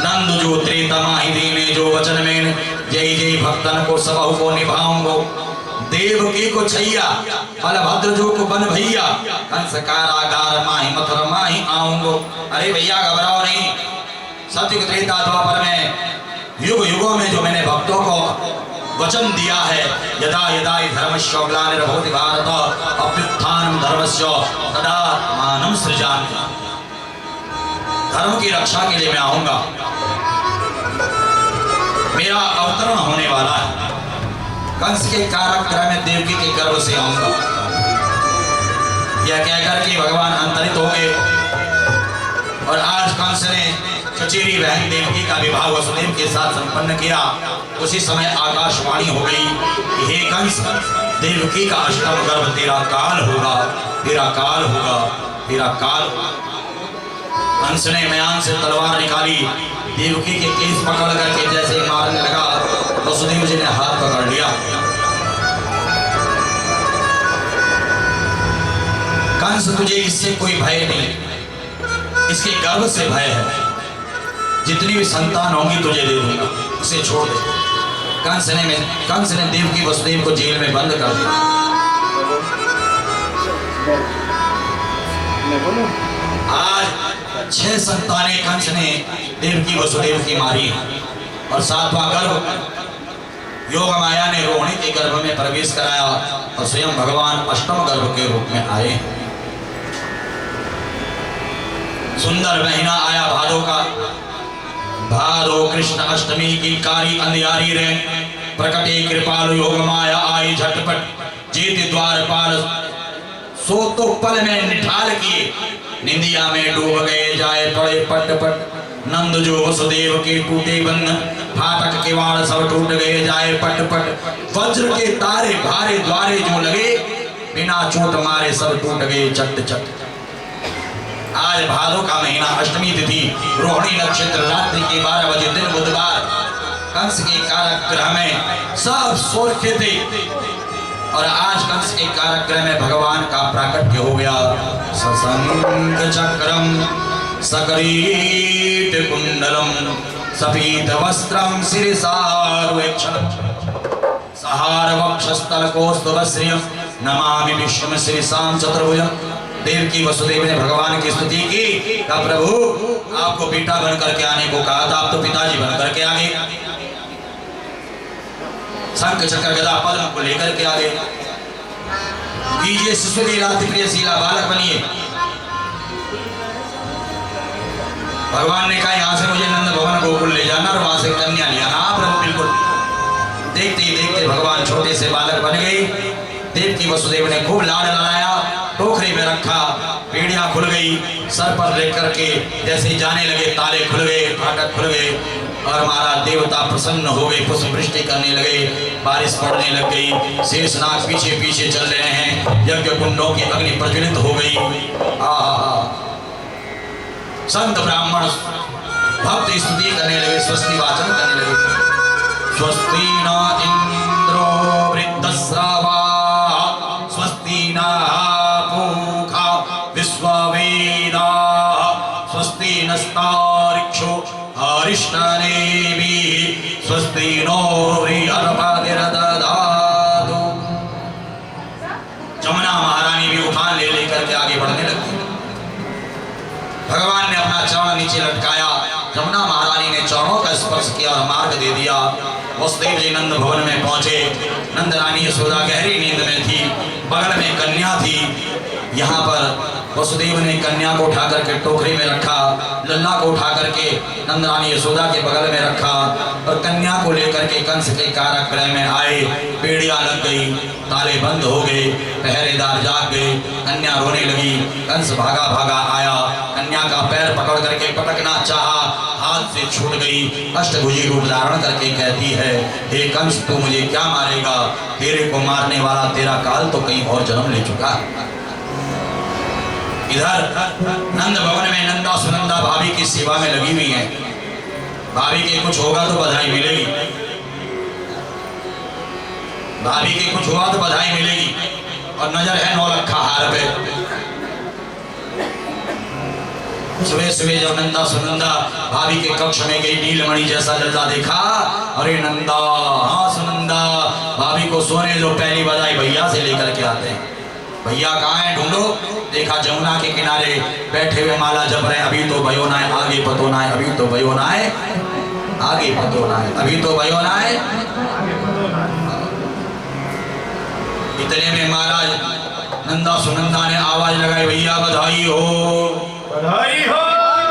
नंद जो त्रेतमाहि दीने जो वचन में, जय जय भक्तन को सबहु को निभाऊंगो। देवकी को छैया बलभद्र जो को बन भैया, कंस कारागार माहि मथुर माहि आऊंगो। अरे भैया घबराओ नहीं, सत्युग त्रेता द्वापर में युग युगों में जो मैंने भक्तों को वचन दिया है, यदा यदा हि धर्मस्य ग्लानिर्भवति भारत अभ्युत्थानं धर्मस्य तदात्मानं सृजामि। धर्म की रक्षा के लिए मैं आऊंगा, मेरा अवतरण होने वाला है। कंस के कारागृह में देवकी के गर्भ से आऊंगा। यह कहकर के भगवान अंतरित हो गए और आज कंस ने चचेरी बहन देवकी का विवाह वसुदेव के साथ संपन्न किया। उसी समय आकाशवाणी हो गई कि हे कंस, देवकी का अष्टम गर्भ तेरा काल होगा, तेरा काल होगा, तेरा काल होगा। कंस ने म्यान से तलवार निकाली, देवकी के केस पकड़ करके जैसे मारने लगा, वसुदेव जी ने हाथ पकड़ लिया। कंस तुझे इससे कोई भय नहीं, इसके गर्भ से भय है। जितनी भी संतान होंगी तुझे दे दूंगा, उसे छोड़ दे। कंस ने देवकी वसुदेव को जेल में बंद कर दिया। आज 6 संतानें कंस ने देवकी वसुदेव की मारी। और सातवां गर्भ योग माया ने रोहिणी के गर्भ में प्रवेश कराया और स्वयं भगवान अष्टम गर्भ के रूप में आए। सुंदर महीना आया भादो का। भादो कृष्ण अष्टमी की कारी अंधियारी रे प्रकटे कृपालु योग माया आई झटपट जीत द्वारपाल सो तो पल में निठाल किए निंदिया में डूब गए जाए पड़े पट पट नंद जो वसुदेव के टूटे बंधन फाटक के वाड़ सब टूट गए जाए पट पट वज्र के तारे भारे द्वारे जो लगे बिना चोट मारे सब टूट गए चट चट। आज भादो का महीना अष्टमी तिथि रोहिणी नक्षत्र रात्रि के 12 बजे दिन बुधवार कंस के कारागृह में सब सो रखे थे और आज कंस के कारागृह में भगवान का प्राकट्य हो गया। सशंख चक्रम सकरीट कुंडलम सफीत वस्त्रम शिरसारुक्षणम सहार वक्षस्थल कौस्तुभश्रियम नमामि विश्वम श्रीशाम चतुर्भुजम। देवकी वसुदेव ने भगवान की स्तुति की। कहा प्रभु आपको बेटा बनकर के आने को कहा था, आप तो पिताजी बनकर के आ गए। शंख चक्र गदा पद्म को लेकर के आ गए। कीजिए शिशु लीला प्रिय शीला बालक बनिए। भगवान ने कहा यहाँ से मुझे नंद भवन गोकुल ले जाना और वहां से कन्या ले आना। आप प्रभु बिल्कुल। देखते ही देखते भगवान छोटे से बालक बन गए। देवकी वसुदेव ने खूब लाड लड़ाया, टोकरी में रखा, पीढ़ियां खुल गई, सर पर लेकर के जैसे जाने लगे ताले खुल गए, फाटक खुल गए और महाराज देवता प्रसन्न हो गए, पुष्प वृष्टि करने लगे, बारिश पड़ने लग गई। शेषनाग पीछे पीछे चल रहे हैं, यज्ञ कुंडों की अग्नि प्रज्वलित हो गई। संत ब्राह्मण भक्त स्तुति करने लगे, स्वस्ति वाचन करने लगे। स्वस्ति न इंद्रो वृद्धश्रवा स्वस्ति न पूषा विश्ववेदा स्वस्ति नस्तारिक्षो अरिष्टनेमिः स्वस्ति नो बृहस्पतिर्दधातु। जमुना महारानी भी उठान ले लेकर के आगे बढ़ने लगती। भगवान ने अपना चरण नीचे लटकाया, जमुना महारानी ने चरणों का स्पर्श किया और मार्ग दे दिया। वसुदेव जी नंद भवन में पहुंचे। नंद रानी यशोदा गहरी नींद में थी, बगल में कन्या थी। यहाँ पर वसुदेव ने कन्या को उठा करके टोकरी में रखा, लल्ला को उठा करके नंद रानी यशोदा के बगल में रखा और कन्या को लेकर के कंस के कारागृह में आए। पेड़ियां लग गई, ताले बंद हो गए, पहरेदार जाग गए, कन्या रोने लगी। कंस भागा भागा आया, कन्या का पैर पकड़ करके पटकना चाहा, हाथ से छूट गई। अष्टभुजी रूप धारण करके कहती है, हे कंस तू मुझे क्या मारेगा? तेरे को मारने वाला तेरा काल तो कहीं और जन्म ले चुका। इधर नंद भवन में नंदा सुनंदा भाभी की सेवा में लगी हुई हैं। भाभी के कुछ होगा तो बधाई मिलेगी, भाभी के कुछ हुआ तो बधाई मिलेगी। और नजर है नौलखा हार पे। सुबह सुबह जब नंदा सुनंदा भाभी के कक्ष में गई, नीलमणि जैसा लल्ला देखा। अरे नंदा, हाँ सुनंदा, भाभी को सोने जो पहली बधाई भैया से लेकर के आते हैं। भैया कहाँ है? ढूंढो। देखा जमुना के किनारे बैठे हुए माला जप रहे। अभी तो भयो ना है, आगे पतो ना है, अभी तो भयो ना है, आगे पतो ना है, अभी तो भयो ना है। इतने में महाराज नंदा सुनंदा ने आवाज लगाई, भैया बधाई हो, बधाई हो,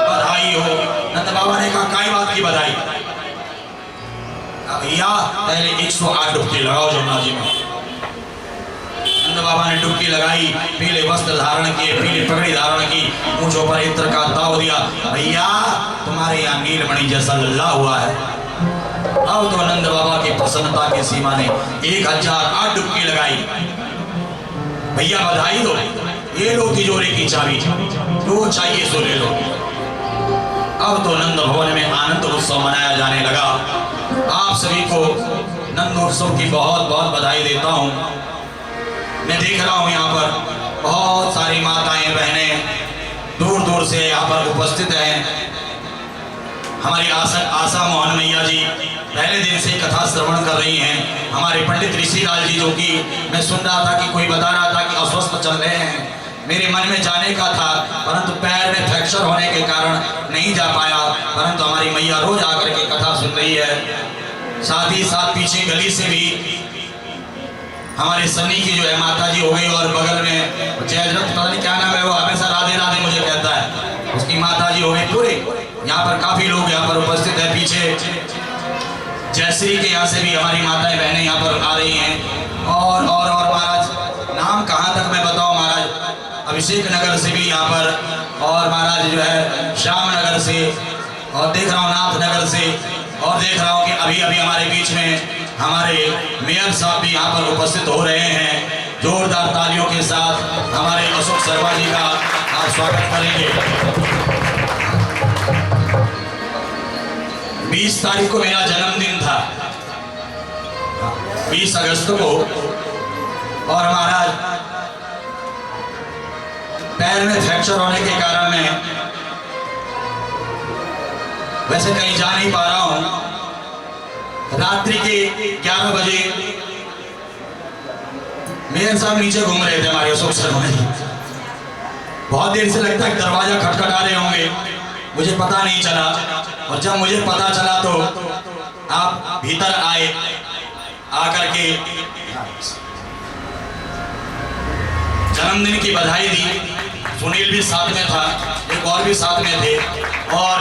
बधाई हो। नंद बाबा ने कहा काय बात की बधाई? भैया पहले 108 डुबकी लगाओ जमुना जी में। नंद बाबा ने डुबकी लगाई, पीले वस्त्र धारण किए, पीली पगड़ी धारण की, मूंछों पर इत्र का ताव दिया। भैया तुम्हारे यहाँ नीलमणि जैसा लल्ला हुआ है। अब तो नंद बाबा की प्रसन्नता की सीमा ने 1008 डुबकी लगाई। भैया बधाई दो, ये लो तिजोरी की चाबी, जो चाहिए सो ले लो। अब तो नंद भवन में आनंद उत्सव मनाया जाने लगा। आप सभी को नंद उत्सव की बहुत बहुत बधाई देता हूँ। मैं देख रहा हूँ यहाँ पर बहुत सारी माताएं बहनें दूर दूर से यहाँ पर उपस्थित हैं। हमारी आशा मोहन मैया जी पहले दिन से कथा श्रवण कर रही हैं। हमारे पंडित ऋषिलाल जी, जो कि मैं सुन रहा था कि कोई बता रहा था कि अस्वस्थ चल रहे हैं, मेरे मन में जाने का था, परंतु पैर में फ्रैक्चर होने के कारण नहीं जा पाया। परंतु हमारी मैया रोज आकर के कथा सुन रही है। साथ ही साथ पीछे गली से भी हमारे सनी की जो है माता जी हो गई, और बगल में जयद्रथ पता नहीं क्या नाम है, वो हमेशा राधे राधे मुझे कहता है, उसकी माता जी हो गई। पूरे यहाँ पर काफी लोग यहाँ पर उपस्थित है। पीछे जयश्री के यहाँ से भी हमारी माताएं बहनें यहाँ पर आ रही हैं। और महाराज नाम कहाँ तक मैं बताऊँ महाराज, अभिषेक नगर से भी यहाँ पर, और महाराज जो है श्याम नगर से, और देख रहा हूँ नाथ नगर से, और देख रहा हूँ कि अभी अभी हमारे बीच में हमारे मेयर साहब भी यहाँ पर उपस्थित हो रहे हैं। जोरदार तालियों के साथ हमारे अशोक शर्मा जी का आप स्वागत करेंगे। 20 तारीख को मेरा जन्मदिन था, 20 अगस्त को, और महाराज पैर में फ्रैक्चर होने के कारण मैं वैसे कहीं जा नहीं पा रहा हूं। रात्रि के 11 बजे मेयर साहब नीचे घूम रहे थे हमारे अशोक शर्मा जी। बहुत देर से लगता है दरवाजा खटखटा रहे होंगे, मुझे पता नहीं चला, और जब मुझे पता चला तो आप भीतर आए, आकर के जन्मदिन की बधाई दी। सुनील भी साथ में था, एक और भी साथ में थे, और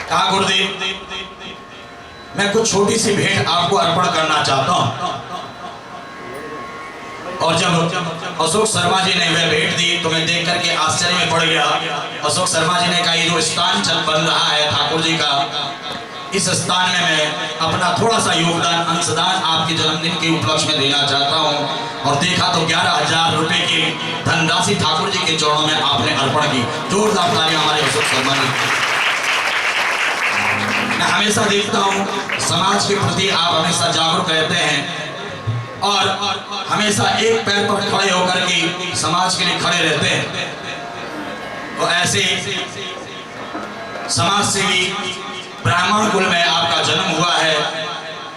कहा गुरुदेव मैं कुछ छोटी सी भेंट आपको अर्पण करना चाहता हूं। और जब अशोक शर्मा जी ने वह भेंट दी तो मैं देख करके आश्चर्य में पड़ गया। अशोक शर्मा जी ने कहा ये जो स्थान बन रहा है ठाकुर जी का, इस स्थान में मैं अपना थोड़ा सा योगदान अंशदान आपके जन्मदिन के उपलक्ष्य में देना चाहता हूं। और देखा तो 11,000 रुपए की धनराशि ठाकुर जी के चरणों में आपने अर्पण की। जोरदार तालियां हमारे अशोक शर्मा जी। मैं हमेशा देखता हूं समाज के प्रति आप हमेशा जागरूक रहते हैं, और हमेशा एक पैर पर खड़े होकर के समाज के लिए खड़े रहते हैं। तो ऐसे समाज सेवी ब्राह्मण कुल में आपका जन्म हुआ है।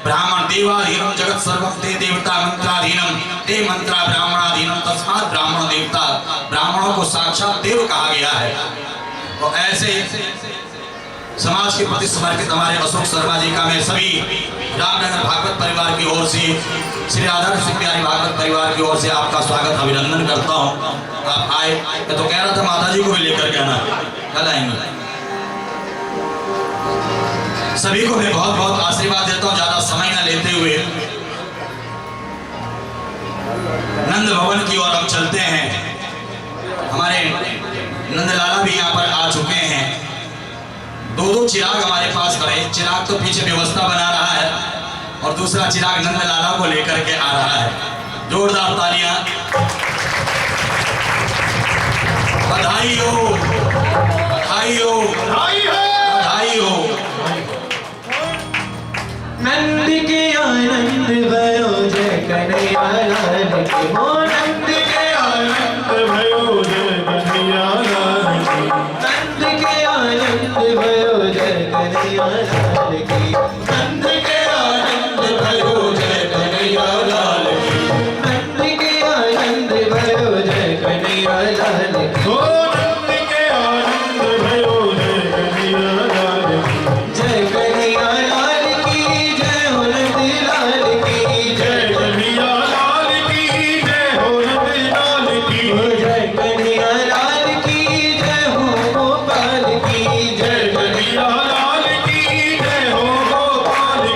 ब्राह्मण देवाधीनम जगत सर्वम ते देवता मंत्राधीनम ते मंत्रा ब्राह्मणाधीनम तस्मात् ब्राह्मण देवता। ब्राह्मणों को साक्षात देव कहा गया है। तो ऐसे समाज के प्रति समर्पित हमारे अशोक शर्मा जी का मैं सभी रामनगर भागवत परिवार की ओर से, श्री राधा कृष्ण प्यारी भागवत परिवार की ओर से आपका स्वागत अभिनंदन करता हूँ। आप आए, मैं तो कह रहा था माता जी को भी लेकर के आना, कल आएंगे। सभी को मैं बहुत बहुत आशीर्वाद देता हूँ। ज्यादा समय न लेते हुए नंद भवन की ओर हम चलते हैं। हमारे नंदलाला भी यहाँ पर आ चुके हैं। दो चिराग हमारे पास खड़े, चिराग तो पीछे व्यवस्था बना रहा है, और दूसरा चिराग नंदलाला को लेकर के आ रहा है। जोरदार तालियां। बधाई हो, बधाई हो, बधाई हो। नंद के आनंद भयो जय कन्हैया लाल की हो। नंद के आनंद भयो जय कन्हैया लाल की। नंद के आनंद भयो जय कन्हैया लाल की। नंद के आनंद भयो जय कन्हैया लाल की। नंद के आनंद भयो जय कन्हैया लाल की। हो नंद के आनंद भयो जय कन्हैया लाल की। जय कन्हैया लाल की जय हो नंद लाल की। जय कन्हैया लाल की जय हो नंद लाल की। जय कन्हैया लाल की जय हो गोपाल की। जय कन्हैया लाल की जय हो गोपाल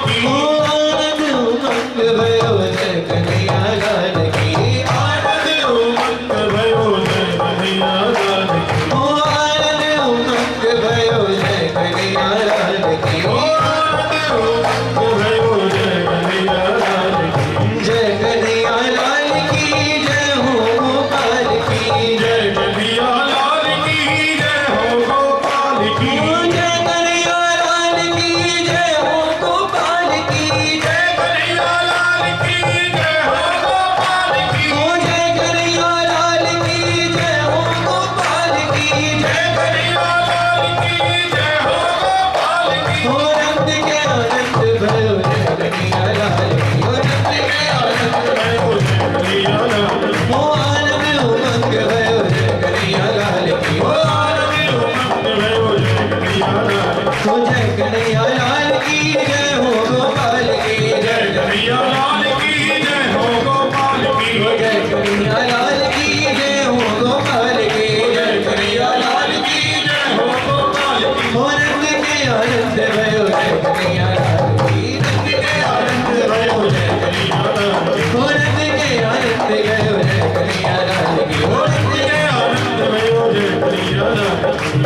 हो जय कन्हैया लाल की जय हो गोपाल की जय कन्हैया लाल की जय हो गोपाल की हो जय कन्हैया लाल की जय हो गोपाल की जय कन्हैया लाल की जय हो गोपाल की हो नंद के आनंद भयो जय कन्हैया लाल की नंद के आनंद भयो जय कन्हैया लाल की हो नंद के आनंद भयो जय कन्हैया लाल की हो नंद के आनंद भयो जय कन्हैया लाल की।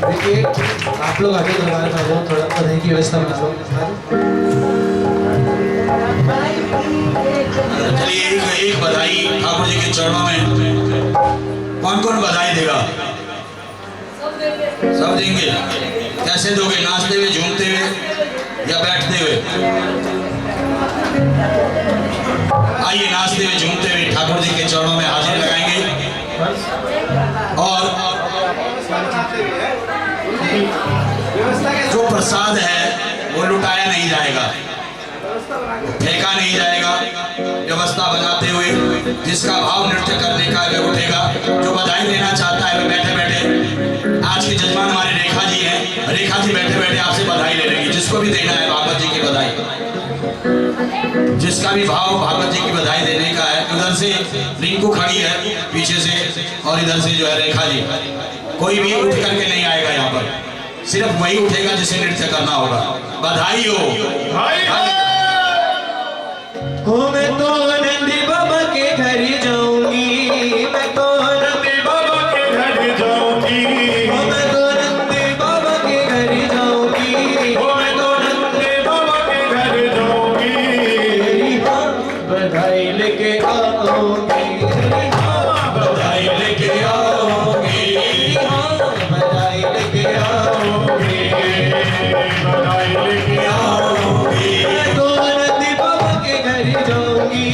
देखिए आप लोग आगे दरबार में आओ, थोड़ा बधाई की व्यवस्था बना लो। चलिए एक बधाई ठाकुर जी के चरणों में कौन कौन बधाई देगा? सब देंगे। कैसे दोगे? नाचते हुए, झूमते हुए या बैठते हुए? आइए नाचते हुए झूमते हुए ठाकुर जी के चरणों में हाजिरी लगाएंगे और जो प्रसाद है वो लुटाया नहीं जाएगा, फेंका नहीं जाएगा। व्यवस्था बनाते हुए जिसका भाव नृत्य करने का है वह उठेगा, जो बधाई देना चाहता है वह बैठे बैठे। आज के जजमान हमारे रेखा जी हैं, रेखा जी बैठे बैठे आपसे बधाई ले लेंगी। जिसको भी देना है भागवत जी की बधाई, जिसका भी भाव भागवत जी की बधाई देने का है। उधर से रिंकू खड़ी है पीछे से और इधर से जो है रेखा जी। कोई भी उठ करके नहीं आएगा यहाँ पर, सिर्फ वही उठेगा जिसे नृत्य करना होगा। बधाई हो। हाय हाय हो मैं तो नंदी बाबा के घर जाऊंगी, मैं तो नंदी बाबा के घर जाऊंगी हो मैं तो नंदी बाबा के घर जाऊंगी, हो मैं तो नंदी बाबा के घर जाऊंगी तेरी हाँ बधाई लेके आऊंगी, तेरी हाँ बधाई लेके आओगे, तेरी हाँ बधाई लेके आऊंगी। बधाई लेके आओगे। मैं तो नंदी बाबा के घर जाऊंगी,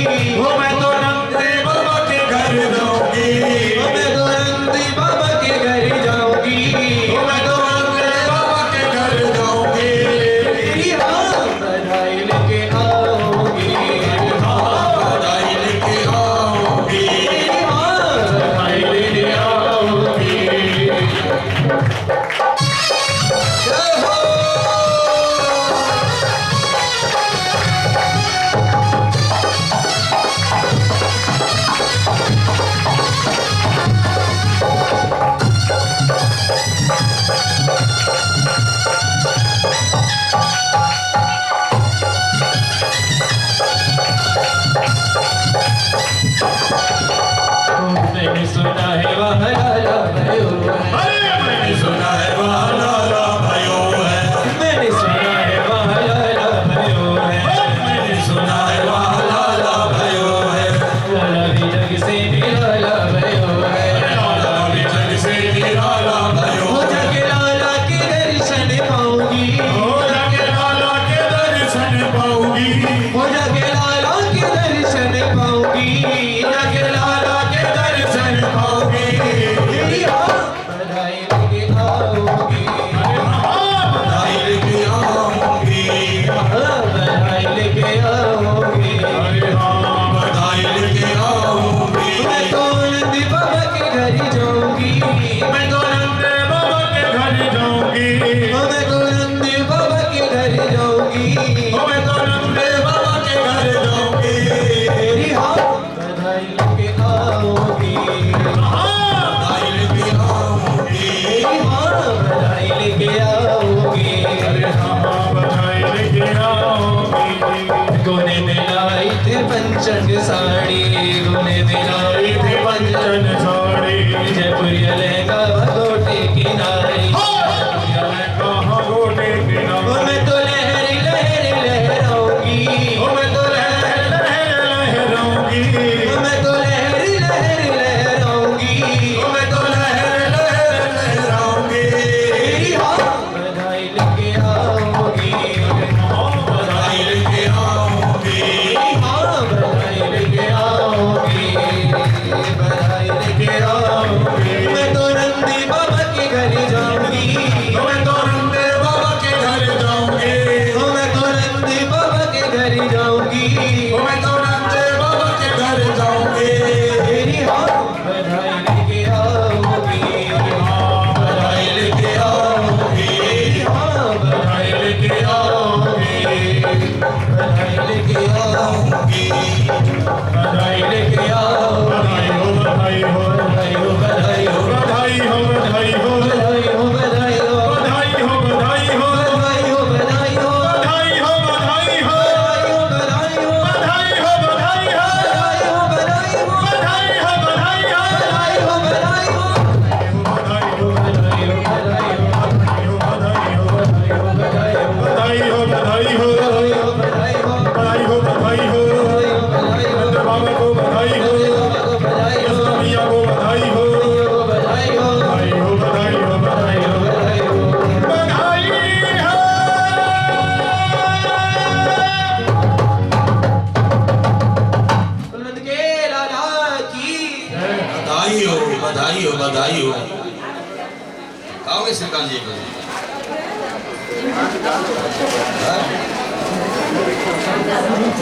श्रीकांत जी को।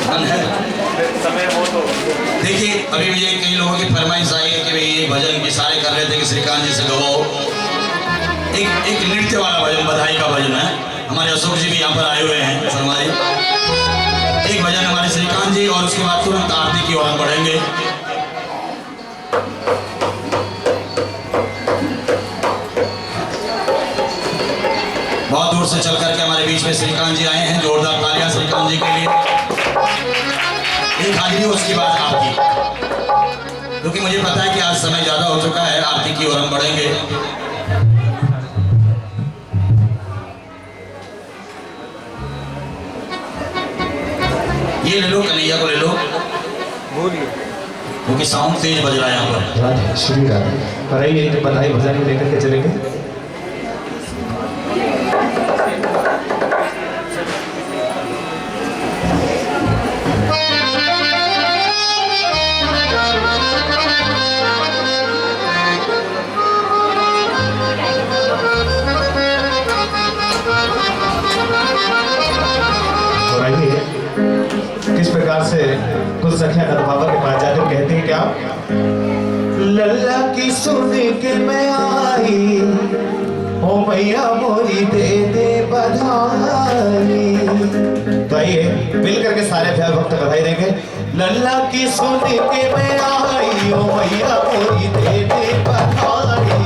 मन है? देखिए अभी भी ये कई लोगों की फरमाइश आई है कि भाई ये भजन भी सारे कर रहे थे कि श्रीकांत जी से गवाओ। एक नृत्य वाला भजन, बधाई का भजन है। हमारे अशोक जी भी यहाँ पर आए हुए हैं शर्मा जी। एक भजन हमारे श्रीकांत जी और उसके बाद तुरंत आरती की ओर हम बढ़ेंगे। बहुत दूर से चल करके हमारे बीच में श्रीकांत जी आए हैं। जोरदार तालियां श्रीकांत जी के लिए। एक हाजिरी उसके बाद आरती, क्योंकि मुझे पता है कि आज समय ज्यादा हो चुका है। आरती की ओर हम बढ़ेंगे। ये ले लो, कन्हैया को ले लो, क्योंकि साउंड तेज बज रहा है यहाँ पर। राधे श्री राधे। पर आइए एक बधाई भजन को लेकर के चलेंगे। और आइए किस प्रकार से कुछ सखियां नंद बाबा के पास जाकर कहती हैं क्या? लल्ला की सुन के मैं आई, ओ मैया मोरी दे दे बधाई। तो आइए मिलकर के सारे प्यार भक्त बधाई देंगे। लल्ला की सुन के मैं आई, ओ मैया मोरी दे दे बधाई।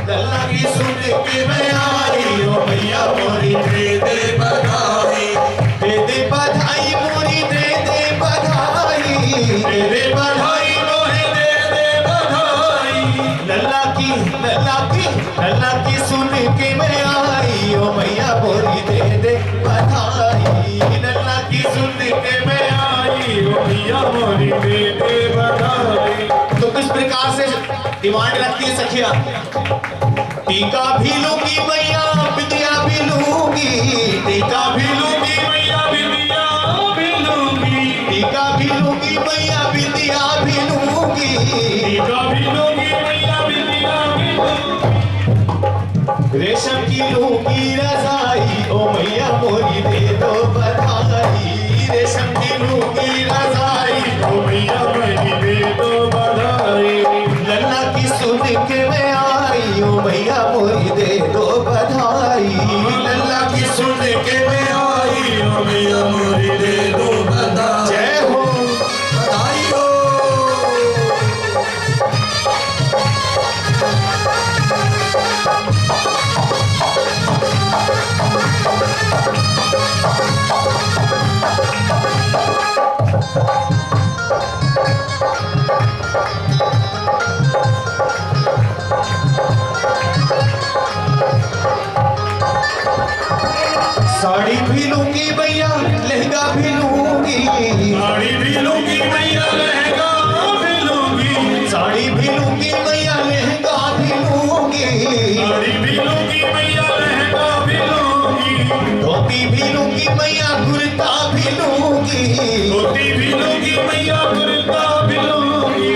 लल्ला की सुन के मैं आई, ओ मैया मोरी दे दे बधाई। दे दे बधाई मोरी दे दे बधाई। दे दे बधाई मोरी दे दे बधाई। लल्ला की सुन के मैं आई, ओ मैया मोरी दे दे बधाई। लल्ला की सुन के मैं आई, ओ मैया मोरी दे दे बधाई। तो किस प्रकार से डिमांड रखती है सखिया? टीका भी लूंगी मैया विद्या भी लूंगी। टीका भी लूंगी मैया विद्या भी लूंगी। टीका भी लूंगी मैया विद्या भी लूंगी। टीका भी लूंगी मैया विद्या भी लूंगी। रेशम की लूंगी रजाई, ओ मैया मोरी दे दो बधाई। रेशम की लूंगी रजाई, ओ मैया मोरी दे दो बधाई। लल्ला की सुन के मैं आई, ओ मैया मोरी दे दो बधाई। लल्ला की सुन के मैं आई, ओ मैया मोरी दे दो बधाई। जय हो बधाई हो। साड़ी भी लूंगी भैया लहंगा भी लूंगी। साड़ी भी लूंगी भैया लहंगा भी लूंगी। साड़ी भी लूंगी भैया लहंगा भी लूंगी। साड़ी भी लूंगी भैया लहंगा भी लूंगी। धोती भी लूंगी भैया कुर्ता भी लूंगी। धोती भी लूंगी भैया कुर्ता भी लूंगी।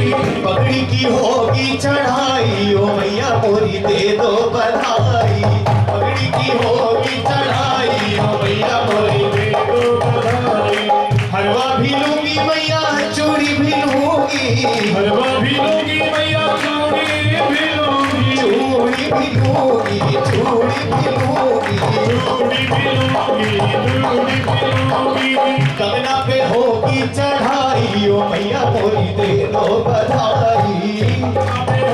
पगड़ी की होगी चढ़ाई, ओ मैया मोरी दे दो बधाई। पगड़ी की होगी चढ़ाई, ओ मैया मोरी दे दो बधाई। हलवा भी लूंगी मैया चूड़ी भी लूंगी। हलवा भी लूंगी मैया चूड़ी भी लूंगी। चूड़ी भी लूंगी, चूड़ी भी लूंगी। चूड़ी भी लूंगी, चूड़ी भी लूंगी। कंगना पे होगी चढ़ाई, ओ मैया मोरी दे दो बधाई।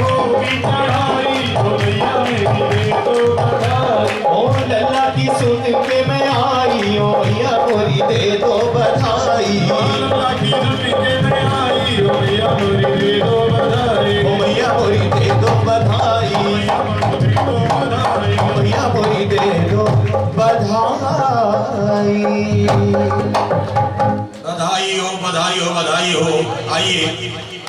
होगी चढ़ाई, ओ मैया मोरी दे दो बधाई। ओ लल्ला की सुन के मैं आई, ओ मैया मोरी दे दो बधाई। लल्ला की सुन के मैं आई, ओ मैया मोरी दे दो बधाई। ओ मैया मोरी दे दो बधाई। ओ मैया मोरी दे दो बधाई। बधाई हो, बधाई हो, बधाई हो। आइए